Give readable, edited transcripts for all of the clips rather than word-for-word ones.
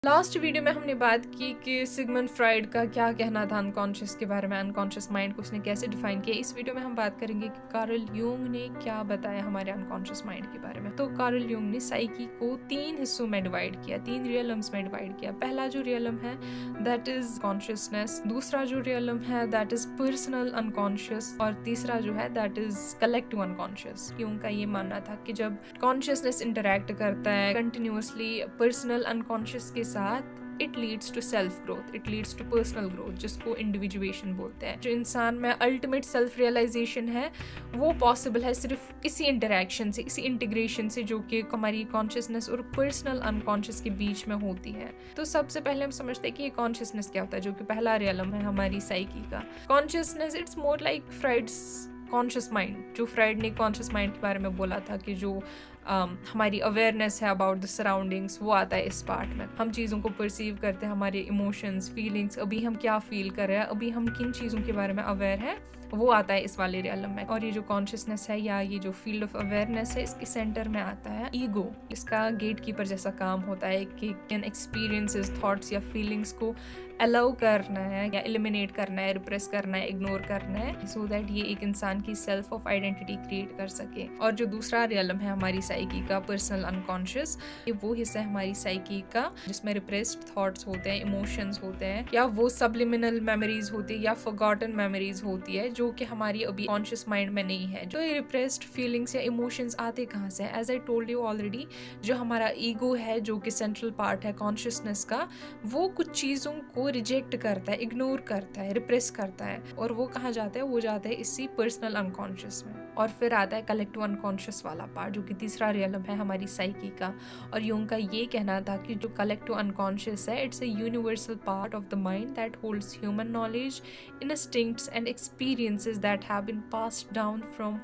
Last video में हमने बात की कि सिगमंड फ्राइड का क्या कहना था अनकॉन्शियस के बारे में, अनकॉन्शियस माइंड को उसने कैसे डिफाइन किया। इस वीडियो में हम बात करेंगे कि कार्ल यूंग ने क्या बताया हमारे अनकॉन्शियस माइंड के बारे में। तो कार्ल यूंग ने साइकी को 3 हिस्सों में डिवाइड किया, 3 रियलम्स में डिवाइड किया। पहला जो रियलम है दैट इज कॉन्शियसनेस, दूसरा जो रियलम है दैट इज पर्सनल अनकॉन्शियस, और तीसरा जो है that is collective unconscious. Jung का ये मानना था कि जब कॉन्शियसनेस इंटरैक्ट करता है कंटिन्यूअसली पर्सनल अनकॉन्शियस के साथ, it leads to self growth, it leads to personal growth, जिसको इंडिविजुएशन बोलते हैं। जो इंसान में अल्टीमेट सेल्फ रियलाइजेशन है वो पॉसिबल है सिर्फ इसी इंटरेक्शन से, इसी इंटीग्रेशन से जो कि हमारी कॉन्शियसनेस और पर्सनल अनकॉन्शियस के बीच में होती है। तो सबसे पहले हम समझते हैं कि ये कॉन्शियसनेस क्या होता है, जो कि पहला रियलम है हमारी साइकी का। Consciousness it's more like Freud's conscious mind. जो फ्राइड ने कॉन्शियस माइंड के बारे में बोला था कि जो हमारी अवेयरनेस है अबाउट द सराउंडिंग्स, वो आता है इस पार्ट में। हम चीज़ों को परसीव करते हैं, हमारे इमोशंस, फीलिंग्स, अभी हम क्या फील कर रहे हैं, अभी हम किन चीज़ों के बारे में अवेयर हैं, वो आता है इस वाले रियलम में। और ये जो कॉन्शियसनेस है या ये जो फील्ड ऑफ अवेयरनेस है, इसके सेंटर में आता है ईगो। इसका गेट कीपर जैसा काम होता है कि किन एक्सपीरियंसेस, थॉट्स या फीलिंग्स को अलाउ करना है या एलिमिनेट करना है, रिप्रेस करना है, इग्नोर करना है, सो दैट ये एक इंसान की सेल्फ ऑफ आइडेंटिटी क्रिएट कर सके। और जो दूसरा रियलम है हमारी साइकी का, पर्सनल अनकॉन्शियस, ये वो हिस्सा है हमारी साइकी का जिसमें रिप्रेस्ड थॉट्स होते हैं, इमोशंस होते हैं, या वो सबलिमिनल मेमोरीज होती है या फॉरगॉटन मेमोरीज होती है जो कि हमारी अभी कॉन्शियस माइंड में नहीं है। जो ये रिप्रेस्ड फीलिंग्स या इमोशंस आते कहाँ से? As I told you already, जो हमारा ईगो है जो कि सेंट्रल पार्ट है कॉन्शियसनेस का, वो कुछ चीज़ों को रिजेक्ट करता है, इग्नोर करता है, रिप्रेस करता है, और वो कहाँ जाता है? वो जाता है इसी पर्सनल अनकॉन्शियस में। और फिर आता है कलेक्टिव अनकॉन्शियस वाला पार्ट, जो कि तीसरा रियलम है हमारी साइकी का। और यूंग का ये कहना था कि जो कलेक्टिव अनकॉन्शियस है, it's a universal part of the mind that holds human knowledge, instincts and experiences that have been passed down from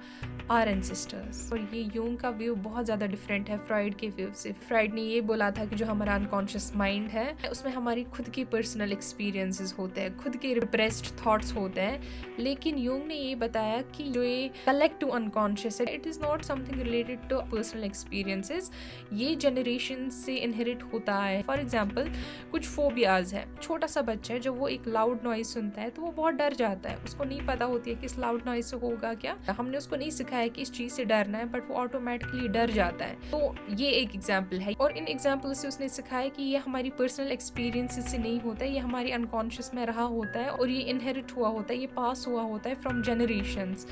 our ancestors. और ये यूंग का व्यू बहुत ज़्यादा डिफरेंट है फ्राइड के व्यू से। फ्राइड ने ये बोला था कि जो हमारा अनकॉन्शियस माइंड है उसमें हमारी खुद की पर्सनल एक्सपीरियंसेस होते हैं, खुद के रिप्रेस्ड थॉट्स होते हैं। लेकिन यूंग ने ये बताया कि जो ये कलेक्टिव अनकॉन्शियस है, it is not something related to personal experiences, ये जनरेशन से इनहेरिट होता है। फॉर एग्जाम्पल, कुछ फोबियाज है। छोटा सा बच्चा है, जब वो एक लाउड नॉइज सुनता है तो वो बहुत डर जाता है, उसको नहीं पता होती है कि इस लाउड नॉइज से होगा क्या, हमने उसको नहीं सिखाया कि इस चीज़ से डरना है, बट वो ऑटोमेटिकली डर जाता है। तो ये एक एग्जाम्पल है, और इन एग्जाम्पल से उसने सिखाया कि ये हमारी पर्सनल एक्सपीरियंसेस से नहीं होता है, ये हमारी अनकॉन्शियस में रहा होता है और ये इनहेरिट हुआ होता है, ये पास हुआ होता है फ्रॉम जनरेशंस।